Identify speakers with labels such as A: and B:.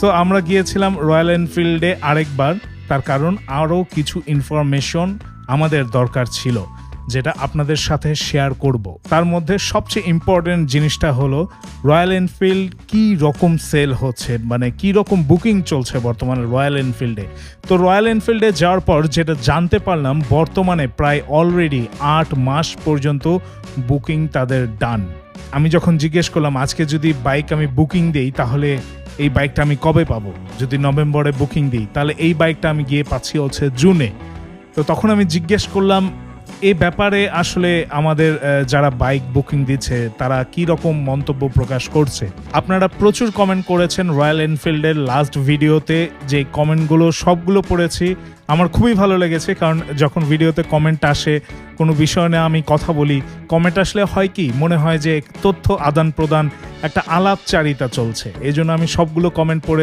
A: So আমরা গিয়েছিলাম royal এনফিল্ডে আরেকবার, তার কারণ আরও কিছু ইনফরমেশন আমাদের দরকার ছিল যেটা আপনাদের সাথে শেয়ার করব। তার মধ্যে সবচেয়ে ইম্পর্টেন্ট জিনিসটা হলো রয়্যাল এনফিল্ড কী রকম সেল হচ্ছে, মানে কী রকম বুকিং চলছে বর্তমানে রয়্যাল এনফিল্ডে। তো রয়্যাল এনফিল্ডে যাওয়ার পর যেটা জানতে পারলাম, বর্তমানে প্রায় অলরেডি 8 মাস পর্যন্ত বুকিং তাদের ডান। আমি যখন জিজ্ঞেস করলাম আজকে যদি বাইক আমি বুকিং দিই তাহলে এই বাইকটা আমি কবে পাবো, যদি নভেম্বরে বুকিং দিই তাহলে এই বাইকটা আমি গিয়ে পাচ্ছি হচ্ছে জুনে। তো তখন আমি জিজ্ঞেস করলাম এই ব্যাপারে আসলে আমাদের যারা বাইক বুকিং দিচ্ছে তারা কি রকম মন্তব্য প্রকাশ করছে। আপনারা প্রচুর কমেন্ট করেছেন রয়্যাল এনফিল্ডের লাস্ট ভিডিওতে, যে কমেন্টগুলো সবগুলো পড়েছি, আমার খুবই ভালো লেগেছে। কারণ যখন ভিডিওতে কমেন্ট আসে, কোনো বিষয় নিয়ে আমি কথা বলি, কমেন্ট আসলে হয় কি মনে হয় যে তথ্য আদান প্রদান, একটা আলাপচারিতা চলছে। এই জন্য আমি সবগুলো কমেন্ট পড়ে